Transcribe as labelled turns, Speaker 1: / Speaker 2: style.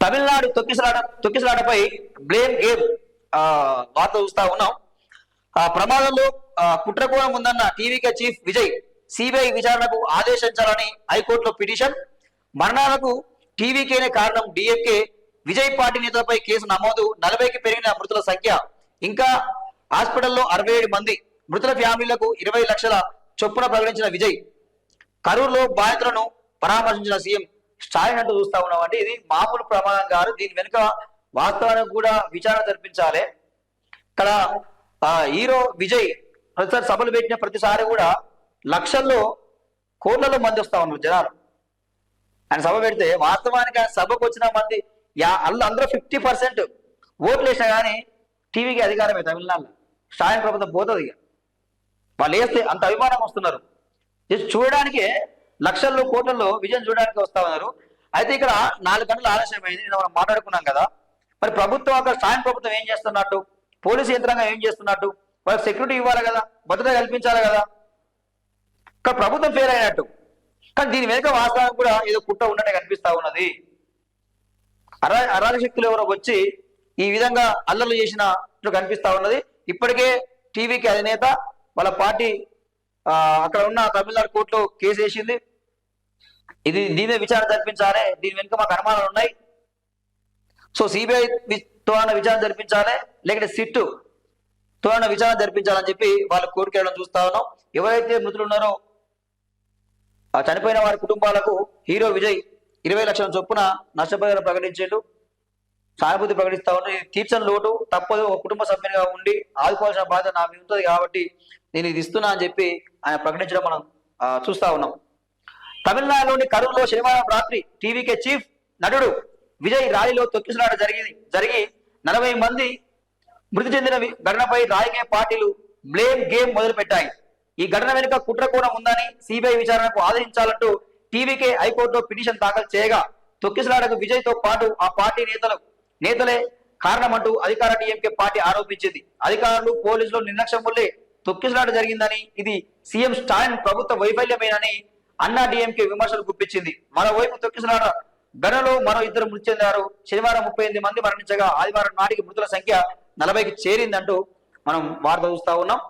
Speaker 1: Tamil Nadu తొక్కిసలాటపై blame game వార్త చూస్తా ఉన్నాం. ఆ ప్రమాదంలో కుట్రకోణం ఉందన్న టీవీకే చీఫ్ విజయ్ సిబిఐ విచారణకు ఆదేశించాలని హైకోర్టులో పిటిషన్. మరణాలకు టీవీకేనే కారణం డిఎంకే. విజయ్ పార్టీ నేతలపై కేసు నమోదు. 40కి పెరిగిన మృతుల సంఖ్య. ఇంకా హాస్పిటల్లో 67 మంది. మృతుల ఫ్యామిలీలకు 20 లక్షల చొప్పున ప్రకటించిన విజయ్. కరూరులో బాధితులను పరామర్శించిన సీఎం స్టాలిన్ అంటూ చూస్తా ఉన్నామండి. ఇది మామూలు ప్రమాదం కాదు. దీని వెనుక వాస్తవానికి కూడా విచారణ జరిపించాలి. ఇక్కడ హీరో విజయ్ ప్రతిసారి సభలు పెట్టిన ప్రతిసారి కూడా లక్షల్లో కోట్లలో మంది వస్తా ఉన్నారు జనాలు. ఆయన సభ పెడితే వాస్తవానికి ఆయన సభకు వచ్చిన మంది అందరూ 50% ఓట్లు వేసినా కానీ టీవీకి అధికారమే తమిళనాడులో. స్టాలిన్ ప్రభుత్వం పోతుంది. ఇక వాళ్ళు వేస్తే అంత అభిమానం వస్తున్నారు. జస్ట్ చూడడానికే లక్షల్లో కోట్లలో విజయం చూడడానికి వస్తా ఉన్నారు. అయితే ఇక్కడ 4 గంటల ఆలస్యమైంది. నేను మనం మాట్లాడుకున్నాం కదా. మరి ప్రభుత్వం అక్కడ స్టాలిన్ ప్రభుత్వం ఏం చేస్తున్నట్టు, పోలీసు యంత్రాంగం ఏం చేస్తున్నట్టు, వాళ్ళకి సెక్యూరిటీ ఇవ్వాలి కదా, భద్రత కల్పించాలి కదా. ఇక్కడ ప్రభుత్వం ఫెయిల్ అయినట్టు. కానీ దీని వెనుక వాస్తవానికి కూడా ఏదో కుట్ర ఉన్నట్టే కనిపిస్తా ఉన్నది. అరాజక శక్తులు ఎవరో వచ్చి ఈ విధంగా అల్లర్లు చేసినట్లు కనిపిస్తా ఉన్నది. ఇప్పటికే టీవీకి అధినేత వాళ్ళ పార్టీ అక్కడ ఉన్న తమిళనాడు కోర్టులో కేసు వేసింది. దీని విచారణ జరిపించాలి, దీని వెనుక మాకు అనుమానాలు ఉన్నాయి, సో సిబిఐ తో విచారణ జరిపించాలి, లేకపోతే సిట్ తో విచారణ జరిపించాలని చెప్పి వాళ్ళు కోరిక వెళ్ళడం చూస్తా ఉన్నాం. ఎవరైతే మృతులు ఉన్నారో ఆ చనిపోయిన వారి కుటుంబాలకు హీరో విజయ్ 20 లక్షల చొప్పున నష్టపరిహారం ప్రకటించిండు, సానుభూతి ప్రకటిస్తా ఉన్నాడు. ఇది తీర్చని లోటు, తప్పదు, ఒక కుటుంబ సభ్యునిగా ఉండి ఆదుకోవాల్సిన బాధ్యత నా మీద ఉంటుంది కాబట్టి నేను ఇది ఇస్తున్నా అని చెప్పి ఆయన ప్రకటించడం మనం చూస్తా ఉన్నాం. తమిళనాడులోని కరూరులో శనివారం రాత్రి టీవీకే చీఫ్ నటుడు విజయ్ ర్యాలీలో తొక్కిసలాట జరిగి 40 మంది మృతి చెందిన ఘటనపై రాజకీయ పార్టీలు బ్లేమ్ గేమ్ మొదలుపెట్టాయి. ఈ ఘటన వెనుక కుట్రకోణం ఉందని సిబిఐ విచారణకు ఆదేశించాలంటూ టీవీకే హైకోర్టులో పిటిషన్ దాఖలు చేయగా తొక్కిసలాటకు విజయ్ తో పాటు ఆ పార్టీ నేతలే కారణమంటూ అధికార డిఎంకే పార్టీ ఆరోపించింది. అధికారులు పోలీసులు నిర్లక్ష్యం వల్లే తొక్కిసలాట జరిగిందని, ఇది సీఎం స్టాలిన్ ప్రభుత్వ వైఫల్యమేనని అన్నా డిఎంకే విమర్శలు గుప్పించింది. మరోవైపు తొక్కిసలాట ఘటనలో మరో 2 మృతి చెందారు. శనివారం 38 మంది మరణించగా ఆదివారం నాటికి మృతుల సంఖ్య 40కి చేరిందంటూ మనం వార్త చూస్తా ఉన్నాం.